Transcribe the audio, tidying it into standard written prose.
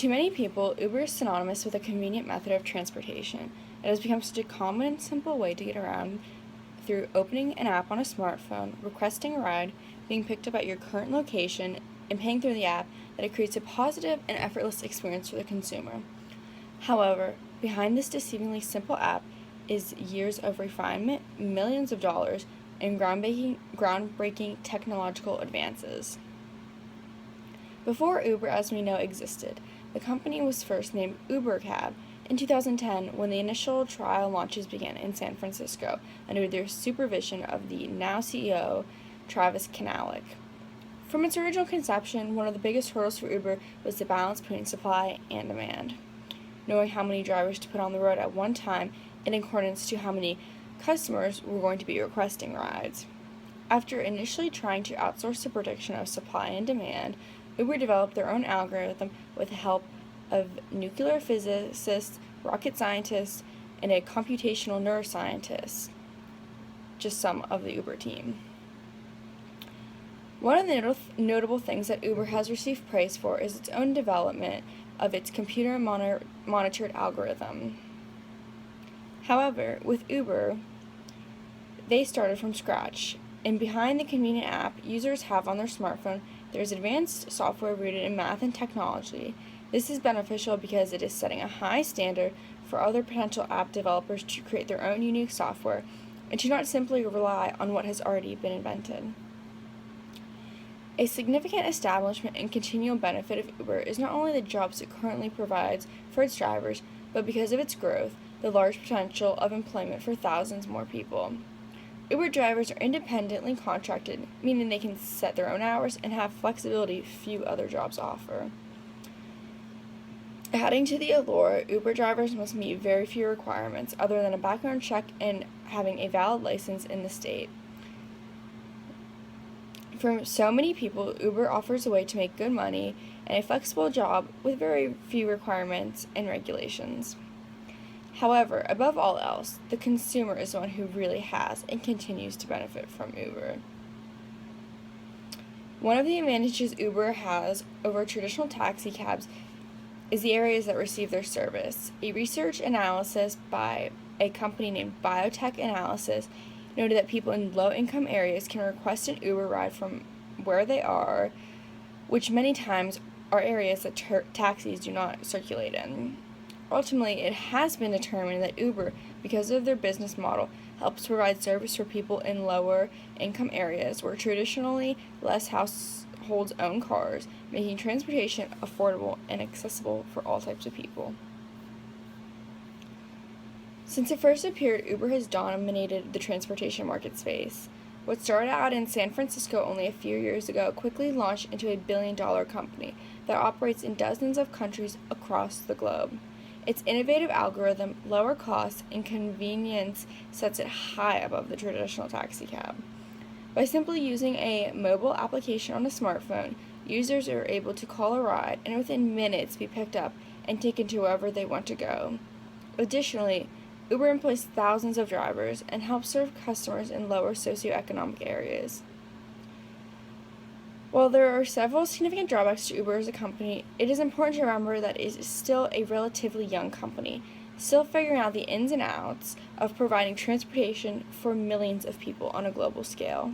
To many people, Uber is synonymous with a convenient method of transportation. It has become such a common and simple way to get around through opening an app on a smartphone, requesting a ride, being picked up at your current location, and paying through the app that it creates a positive and effortless experience for the consumer. However, behind this deceivingly simple app is years of refinement, millions of dollars, and groundbreaking technological advances. Before Uber as we know existed, the company was first named UberCab in 2010 when the initial trial launches began in San Francisco under the supervision of the now CEO Travis Kalanick. From its original conception, one of the biggest hurdles for Uber was the balance between supply and demand. Knowing how many drivers to put on the road at one time in accordance to how many customers were going to be requesting rides. After initially trying to outsource the prediction of supply and demand, Uber developed their own algorithm with the help of nuclear physicists, rocket scientists, and a computational neuroscientist, just some of the Uber team. One of the notable things that Uber has received praise for is its own development of its computer monitored algorithm. However, with Uber, they started from scratch, and behind the convenient app users have on their smartphone, there's advanced software rooted in math and technology. This is beneficial because it is setting a high standard for other potential app developers to create their own unique software and to not simply rely on what has already been invented. A significant establishment and continual benefit of Uber is not only the jobs it currently provides for its drivers, but because of its growth, the large potential of employment for thousands more people. Uber drivers are independently contracted, meaning they can set their own hours and have flexibility few other jobs offer. Adding to the allure, Uber drivers must meet very few requirements other than a background check and having a valid license in the state. For so many people, Uber offers a way to make good money and a flexible job with very few requirements and regulations. However, above all else, the consumer is the one who really has and continues to benefit from Uber. One of the advantages Uber has over traditional taxi cabs is the areas that receive their service. A research analysis by a company named Biotech Analysis noted that people in low-income areas can request an Uber ride from where they are, which many times are areas that taxis do not circulate in. Ultimately, it has been determined that Uber, because of their business model, helps provide service for people in lower income areas where traditionally less households own cars, making transportation affordable and accessible for all types of people. Since it first appeared, Uber has dominated the transportation market space. What started out in San Francisco only a few years ago quickly launched into a billion-dollar company that operates in dozens of countries across the globe. Its innovative algorithm, lower costs, and convenience sets it high above the traditional taxi cab. By simply using a mobile application on a smartphone, users are able to call a ride and within minutes be picked up and taken to wherever they want to go. Additionally, Uber employs thousands of drivers and helps serve customers in lower socioeconomic areas. While there are several significant drawbacks to Uber as a company, it is important to remember that it is still a relatively young company, still figuring out the ins and outs of providing transportation for millions of people on a global scale.